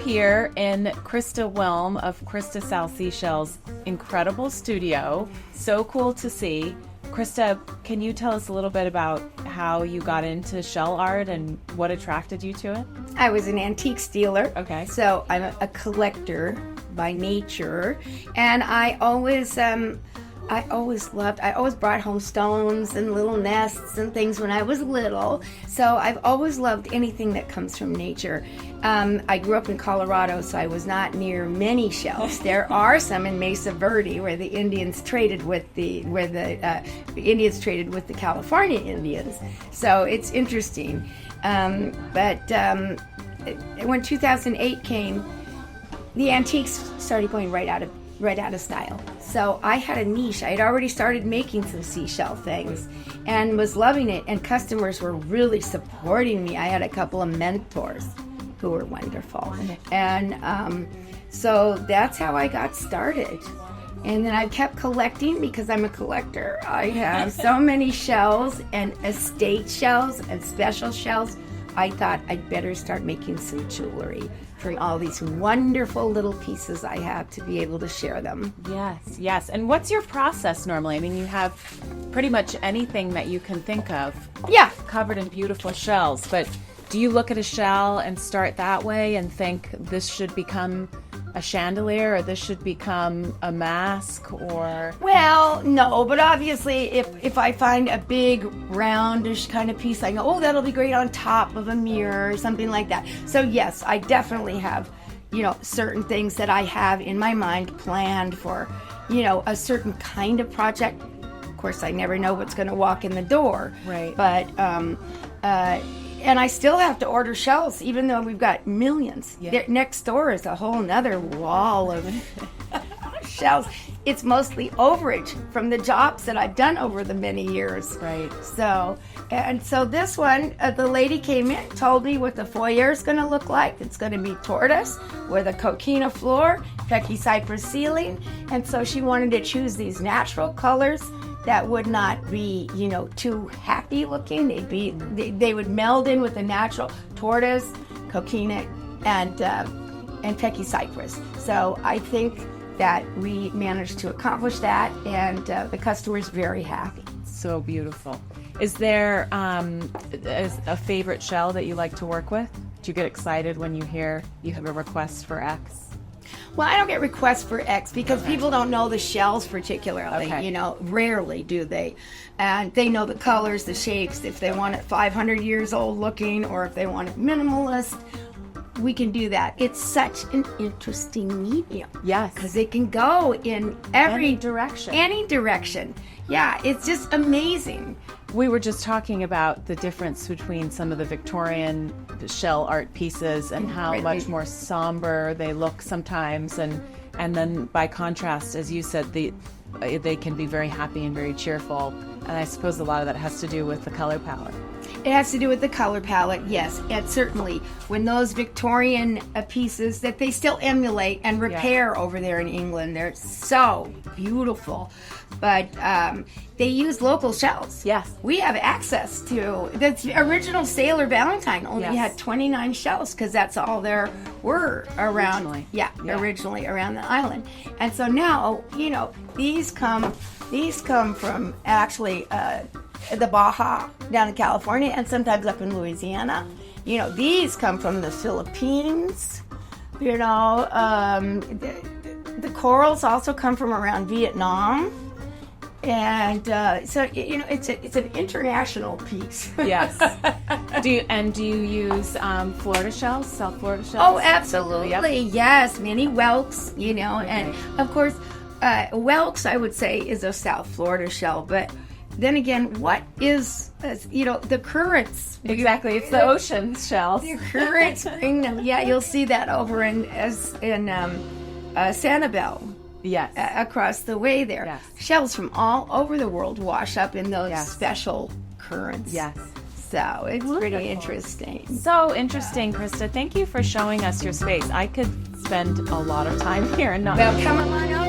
here in Christa of Christ'a South Seashells' incredible studio. So cool to see. Christa, can you tell us a little bit about how you got into shell art and what attracted you to it? I was an antique stealer. Okay. So I'm a collector by nature, and I always brought home stones and little nests and things when I was little. So I've always loved anything that comes from nature. I grew up in Colorado, so I was not near many shells. There are some in Mesa Verde where the Indians traded with the California Indians. So it's interesting. But when 2008 came, the antiques started going right out of style. So I had a niche. I had already started making some seashell things and was loving it, and customers were really supporting me. I had a couple of mentors who were wonderful. And so that's how I got started. And then I kept collecting because I'm a collector. I have so many shells and estate shells and special shells. I thought I'd better start making some jewelry for all these wonderful little pieces I have to be able to share them. Yes. And what's your process normally? I mean, you have pretty much anything that you can think of. Yeah. Covered in beautiful shells. But do you look at a shell and start that way and think this should become a chandelier or this should become a mask or? Well, no, but obviously if I find a big roundish kind of piece, I go, oh, that'll be great on top of a mirror or something like that. So yes, I definitely have, certain things that I have in my mind planned for, a certain kind of project. Of course, I never know what's going to walk in the door. Right. But, and I still have to order shells, even though we've got millions. Yeah. Next door is a whole nother wall of shells. It's mostly overage from the jobs that I've done over the many years. Right. So this one, the lady came in, told me what the foyer is going to look like. It's going to be tortoise with a coquina floor, Pecky cypress ceiling. And so she wanted to choose these natural colors that would not be, too happy looking. They would meld in with the natural tortoise, coquina, and Pecky cypress. So I think that we managed to accomplish that, and the customer's very happy. So beautiful. Is there a favorite shell that you like to work with? Do you get excited when you hear you have a request for X? Well, I don't get requests for X because people don't know the shells particularly, rarely do they. And they know the colors, the shapes, if they want it 500 years old looking or if they want it minimalist, we can do that. It's such an interesting medium. Yes. Because it can go in any direction. Any direction. Yeah, it's just amazing. We were just talking about the difference between some of the Victorian shell art pieces and how much more somber they look sometimes, and then by contrast, as you said, they can be very happy and very cheerful. And I suppose a lot of that has to do with the color palette. It has to do with the color palette, yes. And certainly when those Victorian pieces that they still emulate and repair over there in England, they're so beautiful. But they use local shells. Yes. We have access to the original Sailor Valentine only had 29 shells because that's all there were around. Originally around the island. And so now, these come from actually the Baja down in California and sometimes up in Louisiana. These come from the Philippines. The corals also come from around Vietnam. And so it's an international piece. Yes. Do you use Florida shells, South Florida shells? Oh, absolutely. Yep. Yes, many whelks. And of course, whelks I would say is a South Florida shell, but then again, what is the currents? Exactly, it's the ocean shells. The currents bring them. Yeah, you'll see that over in Sanibel. Yes. Across the way there. Yes. Shells from all over the world wash up in those special currents. Yes. So it's pretty interesting. So interesting, Christa. Thank you for showing us your space. I could spend a lot of time here and not. Well, come on over.